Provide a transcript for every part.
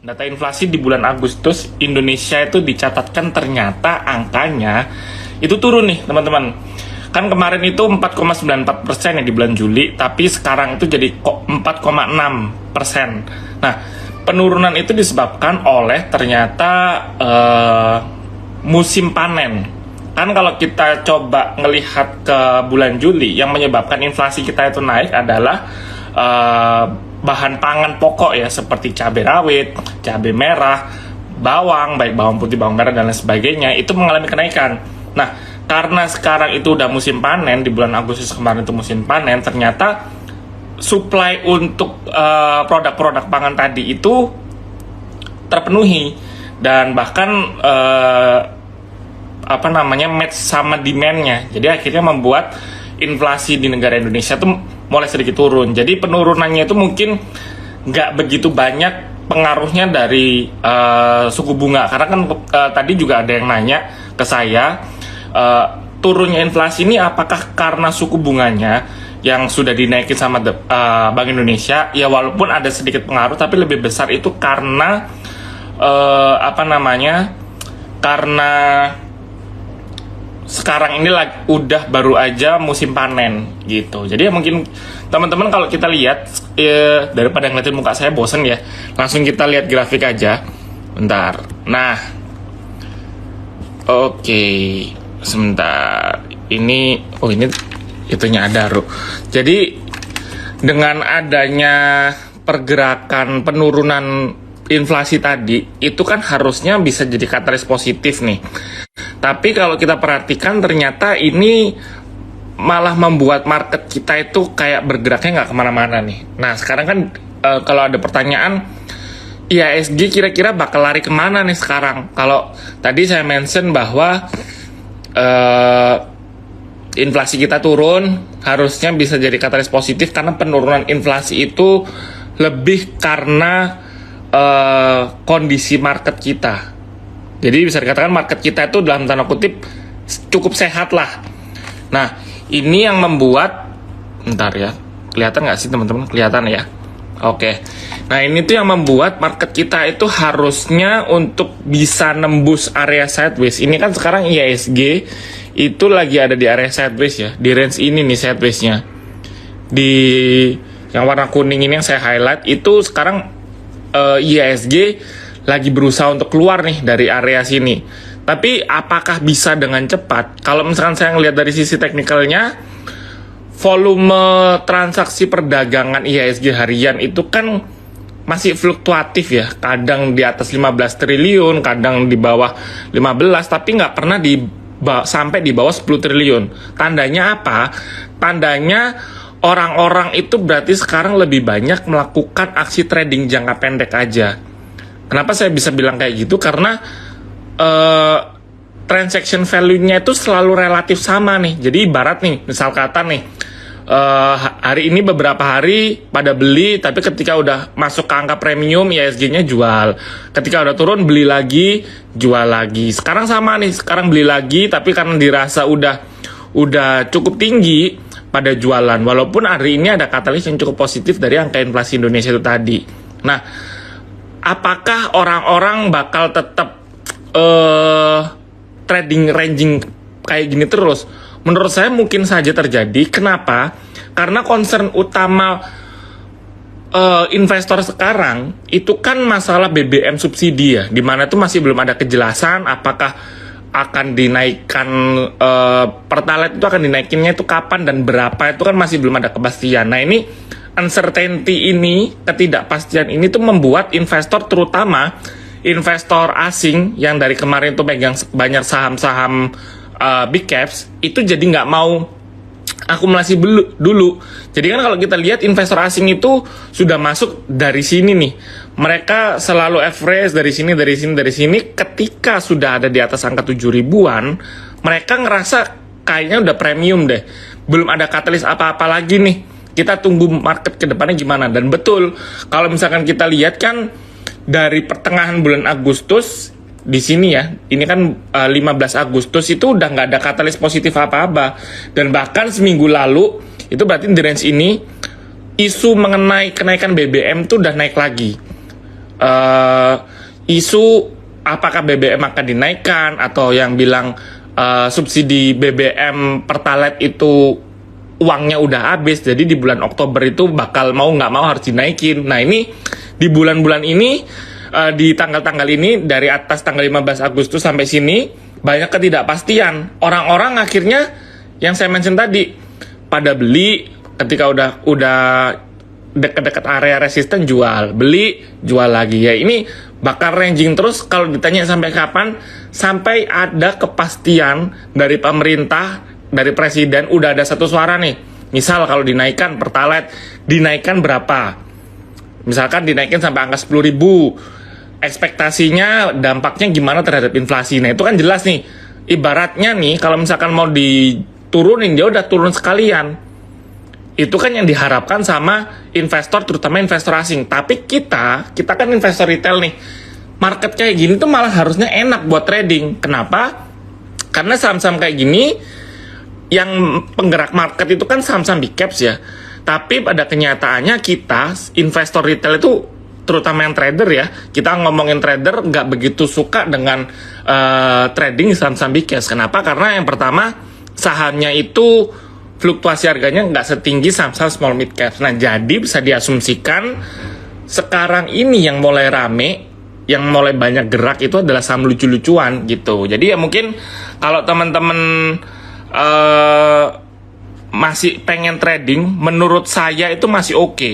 Data inflasi di bulan Agustus Indonesia itu dicatatkan ternyata angkanya itu turun nih teman-teman. Kan kemarin itu 4,94% ya di bulan Juli, tapi sekarang itu jadi 4,6%. Nah, penurunan itu disebabkan oleh ternyata musim panen. Kan kalau kita coba ngelihat ke bulan Juli, yang menyebabkan inflasi kita itu naik adalah bahan pangan pokok ya, seperti cabai rawit, cabai merah, bawang, baik bawang putih, bawang merah, dan lain sebagainya, itu mengalami kenaikan. Nah, karena sekarang itu udah musim panen, di bulan Agustus kemarin itu musim panen, ternyata supply untuk produk-produk pangan tadi itu terpenuhi, dan bahkan match sama demand-nya. Jadi akhirnya membuat inflasi di negara Indonesia tuh mulai sedikit turun. Jadi penurunannya itu mungkin nggak begitu banyak pengaruhnya dari suku bunga. Karena kan tadi juga ada yang nanya ke saya, turunnya inflasi ini apakah karena suku bunganya yang sudah dinaikin sama Bank Indonesia? Ya walaupun ada sedikit pengaruh, tapi lebih besar itu karena karena sekarang ini udah baru aja musim panen gitu. Jadi ya mungkin teman-teman kalau kita lihat daripada ngeliatin muka saya bosen ya, langsung kita lihat grafik aja. Bentar. Nah, oke, sebentar. Ini itunya ada, Ru. Jadi dengan adanya pergerakan penurunan inflasi tadi, itu kan harusnya bisa jadi katalis positif nih. Tapi kalau kita perhatikan ternyata ini malah membuat market kita itu kayak bergeraknya nggak kemana-mana nih. Nah sekarang kan kalau ada pertanyaan, IHSG kira-kira bakal lari kemana nih sekarang? Kalau tadi saya mention bahwa inflasi kita turun, harusnya bisa jadi katalis positif karena penurunan inflasi itu lebih karena kondisi market kita. Jadi bisa dikatakan market kita itu dalam tanda kutip cukup sehat lah. Nah, ini yang membuat, bentar ya, kelihatan nggak sih teman-teman? Kelihatan ya? Oke. Nah, ini tuh yang membuat market kita itu harusnya untuk bisa nembus area sideways. Ini kan sekarang IHSG itu lagi ada di area sideways ya, di range ini nih sideways-nya. Di yang warna kuning ini yang saya highlight, itu sekarang IHSG lagi berusaha untuk keluar nih dari area sini. Tapi apakah bisa dengan cepat? Kalau misalkan saya ngelihat dari sisi teknikalnya, volume transaksi perdagangan IHSG harian itu kan masih fluktuatif ya. Kadang di atas 15 triliun, kadang di bawah 15, tapi nggak pernah sampai di bawah 10 triliun. Tandanya apa? Tandanya orang-orang itu berarti sekarang lebih banyak melakukan aksi trading jangka pendek aja. Kenapa saya bisa bilang kayak gitu? Karena transaction value-nya itu selalu relatif sama nih. Jadi ibarat nih, misal kata nih, hari ini beberapa hari pada beli, tapi ketika udah masuk ke angka premium, IHSG-nya jual. Ketika udah turun, beli lagi, jual lagi. Sekarang sama nih, sekarang beli lagi, tapi karena dirasa udah cukup tinggi pada jualan. Walaupun hari ini ada katalis yang cukup positif dari angka inflasi Indonesia itu tadi. Nah, apakah orang-orang bakal tetap trading ranging kayak gini terus? Menurut saya mungkin saja terjadi. Kenapa? Karena concern utama investor sekarang itu kan masalah BBM subsidi ya, dimana itu masih belum ada kejelasan apakah akan dinaikkan Pertalite itu akan dinaikinnya itu kapan dan berapa, itu kan masih belum ada kepastian. Nah ini uncertainty ini, ketidakpastian ini tuh membuat investor, terutama investor asing yang dari kemarin tuh pegang banyak saham-saham big caps, itu jadi nggak mau akumulasi dulu. Jadi kan kalau kita lihat investor asing itu sudah masuk dari sini nih. Mereka selalu average dari sini. Ketika sudah ada di atas angka 7 ribuan, mereka ngerasa kayaknya udah premium deh. Belum ada katalis apa-apa lagi nih. Kita tunggu market ke depannya gimana. Dan betul, kalau misalkan kita lihat kan dari pertengahan bulan Agustus di sini ya, ini kan 15 Agustus itu udah nggak ada katalis positif apa-apa. Dan bahkan seminggu lalu, itu berarti di range ini, isu mengenai kenaikan BBM tuh udah naik lagi. isu apakah BBM akan dinaikkan, atau yang bilang subsidi BBM Pertalite itu uangnya udah habis, jadi di bulan Oktober itu bakal mau nggak mau harus dinaikin. Nah ini di bulan-bulan ini, di tanggal-tanggal ini, dari atas tanggal 15 Agustus sampai sini, banyak ketidakpastian. Orang-orang akhirnya yang saya mention tadi pada beli, ketika udah deket-deket area resisten jual, beli, jual lagi. Ya ini bakal ranging terus kalau ditanya sampai kapan, sampai ada kepastian dari pemerintah, dari presiden, udah ada satu suara nih. Misal kalau dinaikkan Pertalite, dinaikkan berapa? Misalkan dinaikkan sampai angka 10.000, ekspektasinya dampaknya gimana terhadap inflasi. Nah itu kan jelas nih, ibaratnya nih kalau misalkan mau diturunin, dia udah turun sekalian. Itu kan yang diharapkan sama investor, terutama investor asing. Tapi kita kan investor retail nih, market kayak gini tuh malah harusnya enak buat trading. Kenapa? Karena saham-saham kayak gini, yang penggerak market itu kan saham-saham big caps ya. Tapi pada kenyataannya kita, investor retail itu, terutama yang trader ya, kita ngomongin trader nggak begitu suka dengan trading saham-saham big caps. Kenapa? Karena yang pertama, sahamnya itu fluktuasi harganya nggak setinggi saham-saham small mid caps. Nah jadi bisa diasumsikan sekarang ini yang mulai rame, yang mulai banyak gerak itu adalah saham lucu-lucuan gitu. Jadi ya mungkin kalau teman-teman masih pengen trading, menurut saya itu masih oke.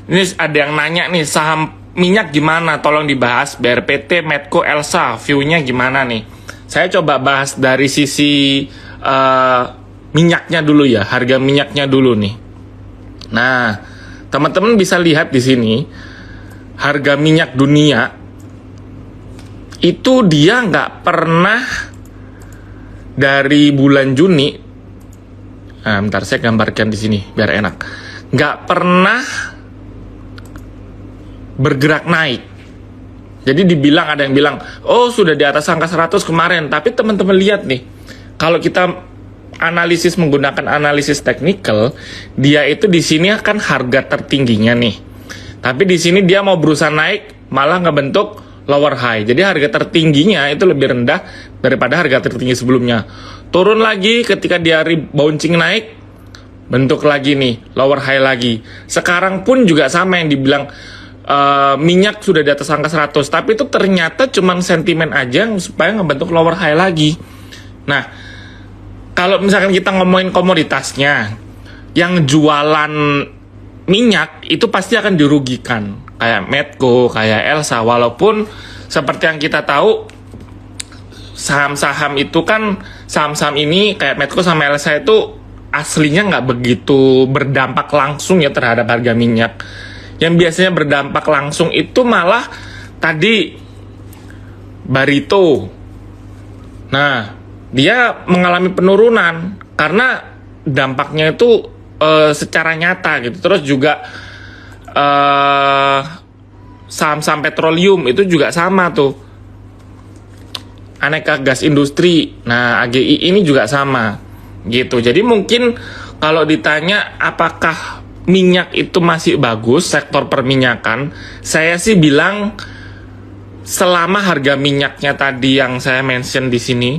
Ini ada yang nanya nih, saham minyak gimana? Tolong dibahas, BRPT, Medco, Elsa, view-nya gimana nih? Saya coba bahas dari sisi minyaknya dulu ya, harga minyaknya dulu nih. Nah, teman-teman bisa lihat di sini, harga minyak dunia itu dia nggak pernah dari bulan Juni. Nah, bentar saya gambarkan di sini biar enak. Nggak pernah bergerak naik. Jadi dibilang, ada yang bilang, oh sudah di atas angka 100 kemarin. Tapi teman-teman lihat nih, kalau kita analisis menggunakan analisis teknikal, dia itu di sini akan harga tertingginya nih. Tapi di sini dia mau berusaha naik, malah ngebentuk lower high. Jadi harga tertingginya itu lebih rendah daripada harga tertinggi sebelumnya. Turun lagi ketika dia bouncing naik, bentuk lagi nih, lower high lagi. Sekarang pun juga sama yang dibilang, minyak sudah di atas angka 100, tapi itu ternyata cuma sentimen aja supaya ngebentuk lower high lagi. Nah, kalau misalkan kita ngomongin komoditasnya, yang jualan minyak itu pasti akan dirugikan, kayak Medco, kayak Elsa. Walaupun seperti yang kita tahu, saham-saham itu kan, saham-saham ini kayak Medco sama Elsa itu aslinya nggak begitu berdampak langsung ya terhadap harga minyak. Yang biasanya berdampak langsung itu malah tadi Barito. Nah, dia mengalami penurunan karena dampaknya itu secara nyata gitu. Terus juga saham-saham petroleum itu juga sama tuh. Aneka gas industri. Nah, AGI ini juga sama gitu. Jadi mungkin kalau ditanya apakah minyak itu masih bagus, sektor perminyakan, saya sih bilang selama harga minyaknya tadi yang saya mention di sini.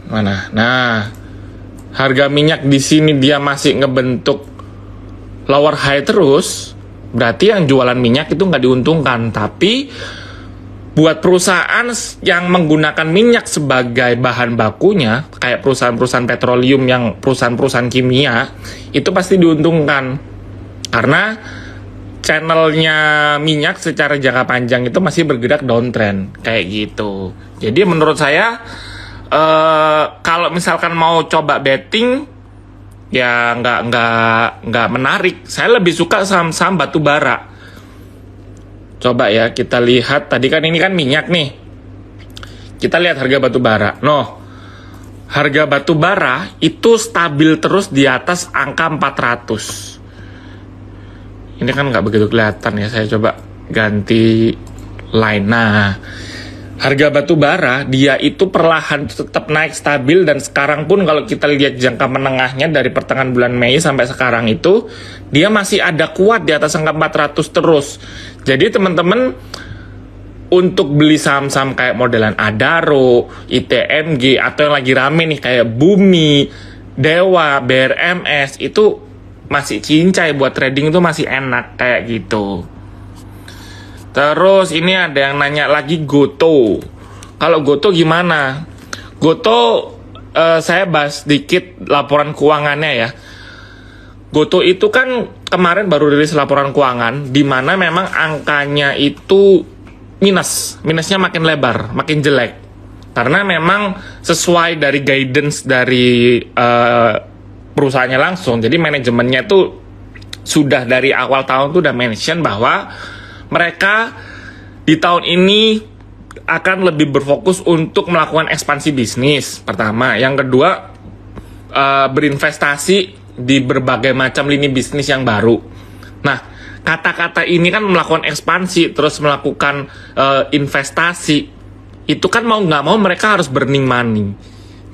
Mana? Nah, harga minyak di sini dia masih ngebentuk lower high terus, berarti yang jualan minyak itu nggak diuntungkan. Tapi buat perusahaan yang menggunakan minyak sebagai bahan bakunya, kayak perusahaan-perusahaan petroleum, yang perusahaan-perusahaan kimia, itu pasti diuntungkan. Karena channelnya minyak secara jangka panjang itu masih bergerak downtrend, kayak gitu. Jadi menurut saya, kalau misalkan mau coba betting, ya nggak menarik. Saya lebih suka saham-saham batu bara. Coba ya kita lihat, tadi kan ini kan minyak nih. Kita lihat harga batu bara. Harga batu bara itu stabil terus di atas angka 400. Ini kan nggak begitu kelihatan ya, saya coba ganti line. Nah, harga batu bara dia itu perlahan tetap naik stabil, dan sekarang pun kalau kita lihat jangka menengahnya dari pertengahan bulan Mei sampai sekarang itu dia masih ada kuat di atas angka 400 terus. Jadi teman-teman untuk beli saham-saham kayak modelan Adaro, ITMG, atau yang lagi rame nih kayak Bumi, Dewa, BRMS, itu masih cincai buat trading, itu masih enak kayak gitu. Terus ini ada yang nanya lagi Goto. Kalau Goto gimana? Goto saya bahas sedikit laporan keuangannya ya. Goto itu kan kemarin baru rilis laporan keuangan, di mana memang angkanya itu minusnya makin lebar, makin jelek. Karena memang sesuai dari guidance dari perusahaannya langsung. Jadi manajemennya tuh sudah dari awal tahun tuh udah mention bahwa mereka di tahun ini akan lebih berfokus untuk melakukan ekspansi bisnis, pertama. Yang kedua, berinvestasi di berbagai macam lini bisnis yang baru. Nah, kata-kata ini kan melakukan ekspansi, terus melakukan investasi, itu kan mau nggak mau mereka harus burning money.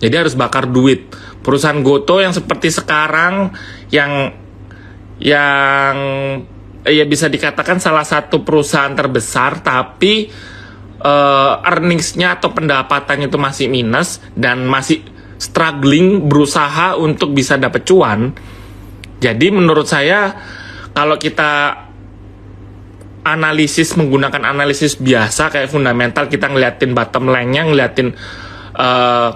Jadi harus bakar duit. Perusahaan Goto yang seperti sekarang, yang ya bisa dikatakan salah satu perusahaan terbesar, tapi earnings-nya atau pendapatannya itu masih minus dan masih struggling berusaha untuk bisa dapat cuan. Jadi menurut saya kalau kita menggunakan analisis biasa kayak fundamental, kita ngeliatin bottom line-nya, ngeliatin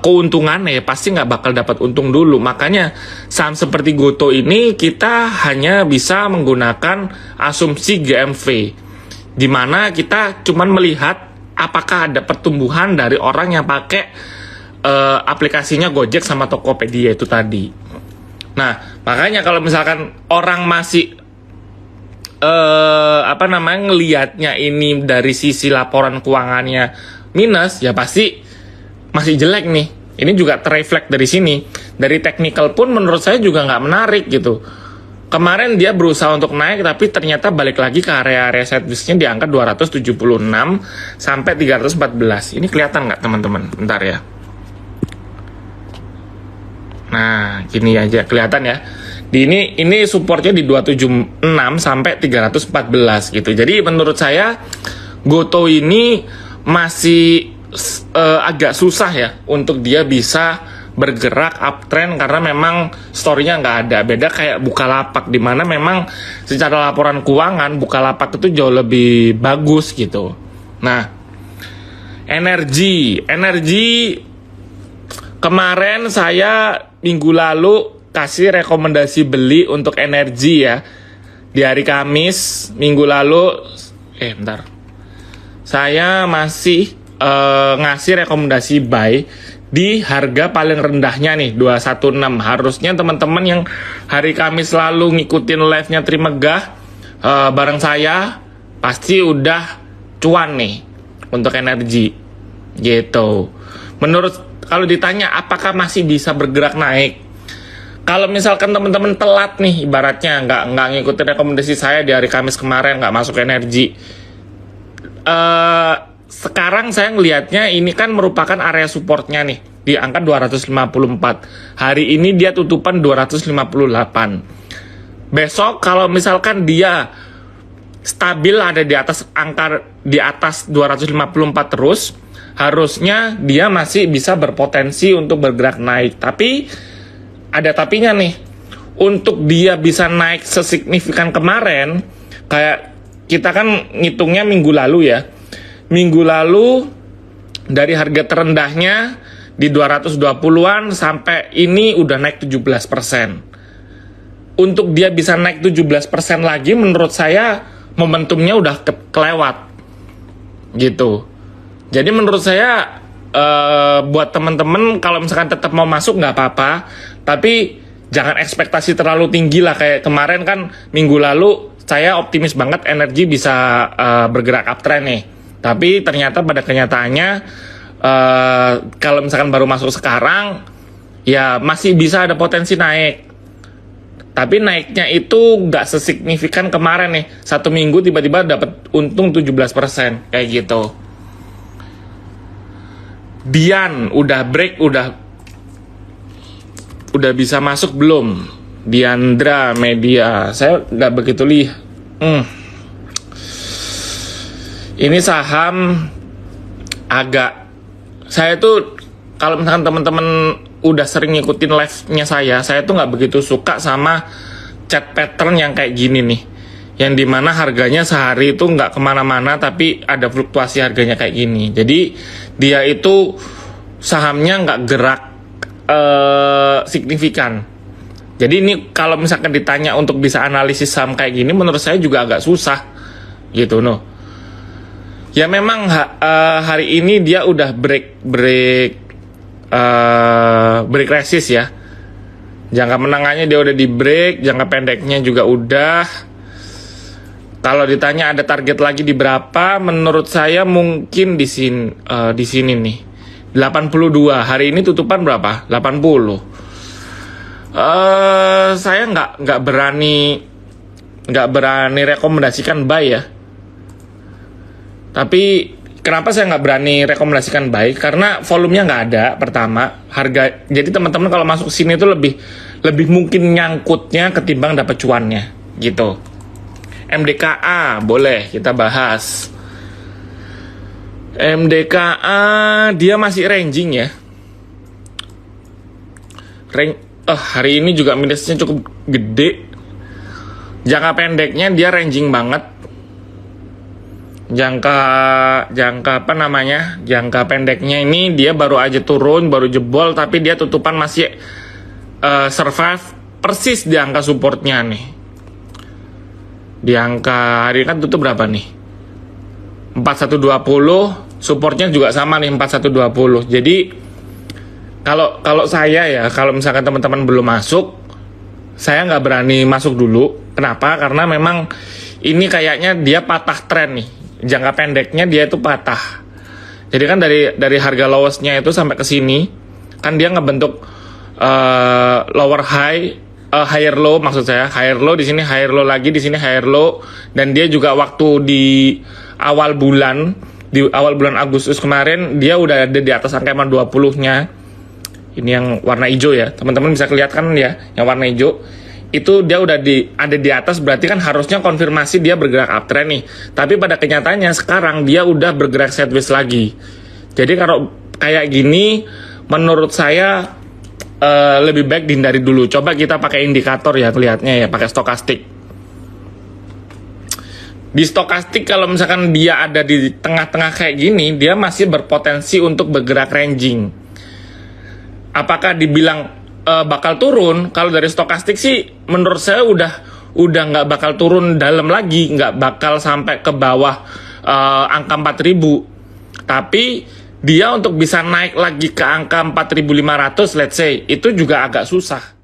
keuntungan, ya pasti nggak bakal dapat untung dulu. Makanya saham seperti Goto ini kita hanya bisa menggunakan asumsi GMV, di mana kita cuman melihat apakah ada pertumbuhan dari orang yang pakai aplikasinya Gojek sama Tokopedia itu tadi. Nah, makanya kalau misalkan orang masih ngelihatnya ini dari sisi laporan keuangannya minus, ya pasti masih jelek nih. Ini juga terreflect dari sini. Dari technical pun menurut saya juga nggak menarik gitu. Kemarin dia berusaha untuk naik, tapi ternyata balik lagi ke area sideways-nya di angka 276 sampai 314. Ini kelihatan nggak teman-teman? Bentar ya. Nah, gini aja kelihatan ya. Di ini supportnya di 276 sampai 314 gitu. Jadi menurut saya Goto ini masih agak susah ya untuk dia bisa bergerak uptrend, karena memang story-nya nggak ada. Beda kayak Bukalapak, di mana memang secara laporan keuangan Bukalapak itu jauh lebih bagus gitu. Nah, energi kemarin saya minggu lalu kasih rekomendasi beli untuk energi ya. Di hari Kamis minggu lalu saya masih ngasih rekomendasi buy di harga paling rendahnya nih 216. Harusnya teman-teman yang hari Kamis lalu ngikutin live-nya Trimegah bareng saya pasti udah cuan nih untuk energi gitu. Menurut, kalau ditanya apakah masih bisa bergerak naik, kalau misalkan teman-teman telat nih, ibaratnya nggak ngikutin rekomendasi saya di hari Kamis kemarin, nggak masuk energi, sekarang saya ngelihatnya ini kan merupakan area supportnya nih di angka 254. Hari ini dia tutupan 258. Besok kalau misalkan dia stabil ada di atas angka di atas 254 terus, harusnya dia masih bisa berpotensi untuk bergerak naik. Tapi ada tapinya nih. Untuk dia bisa naik sesignifikan kemarin, kayak kita kan ngitungnya minggu lalu ya. Minggu lalu dari harga terendahnya di 220-an sampai ini udah naik 17%. Untuk dia bisa naik 17% lagi, menurut saya momentumnya udah kelewat gitu. Jadi menurut saya buat teman-teman kalau misalkan tetap mau masuk nggak apa-apa, tapi jangan ekspektasi terlalu tinggi lah. Kayak kemarin kan minggu lalu saya optimis banget energi bisa bergerak uptrend nih. Tapi ternyata pada kenyataannya kalau misalkan baru masuk sekarang, ya masih bisa ada potensi naik. Tapi naiknya itu nggak sesignifikan kemarin nih. 1 minggu tiba-tiba dapat untung 17%, kayak gitu. Dian udah break, udah bisa masuk belum? Diandra Media, saya nggak begitu lihat. Ini saham agak, saya tuh kalau misalkan teman-teman udah sering ngikutin live-nya saya tuh nggak begitu suka sama chat pattern yang kayak gini nih, yang dimana harganya sehari itu nggak kemana-mana tapi ada fluktuasi harganya kayak gini. Jadi dia itu sahamnya nggak gerak signifikan. Jadi ini kalau misalkan ditanya untuk bisa analisis saham kayak gini, menurut saya juga agak susah gitu no. Ya memang hari ini dia udah break resist ya. Jangka menangannya dia udah di break, jangka pendeknya juga udah. Kalau ditanya ada target lagi di berapa, menurut saya mungkin di sini nih. 82. Hari ini tutupan berapa? 80. Saya nggak berani rekomendasikan buy ya. Tapi kenapa saya nggak berani rekomendasikan buy? Karena volumenya nggak ada, pertama. Jadi teman-teman kalau masuk sini itu lebih mungkin nyangkutnya ketimbang dapat cuannya, gitu. MDKA boleh kita bahas. MDKA dia masih ranging ya. Hari ini juga minusnya cukup gede. Jangka pendeknya dia ranging banget. Jangka pendeknya ini dia baru aja turun, baru jebol, tapi dia tutupan masih survive persis di angka supportnya nih. Di angka hari kan tutup berapa nih? 4120, supportnya juga sama nih 4120. Jadi kalau saya ya, kalau misalkan teman-teman belum masuk, saya nggak berani masuk dulu. Kenapa? Karena memang ini kayaknya dia patah tren nih. Jangka pendeknya dia itu patah. Jadi kan dari harga lowest-nya itu sampai ke sini kan dia ngebentuk lower high, higher low, maksud saya higher low di sini, higher low lagi di sini, higher low. Dan dia juga waktu di awal bulan Agustus kemarin dia udah ada di atas angka 20-nya. Ini yang warna hijau ya, teman-teman bisa kelihatan ya, yang warna hijau itu dia udah ada di atas, berarti kan harusnya konfirmasi dia bergerak uptrend nih. Tapi pada kenyataannya sekarang dia udah bergerak sideways lagi. Jadi kalau kayak gini menurut saya lebih baik dihindari dulu. Coba kita pakai indikator ya, kelihatannya ya, pakai stokastik. Di stokastik kalau misalkan dia ada di tengah-tengah kayak gini, dia masih berpotensi untuk bergerak ranging. Apakah dibilang bakal turun? Kalau dari stokastik sih menurut saya udah nggak bakal turun dalam lagi, nggak bakal sampai ke bawah angka 4000. Tapi dia untuk bisa naik lagi ke angka 4500 let's say, itu juga agak susah.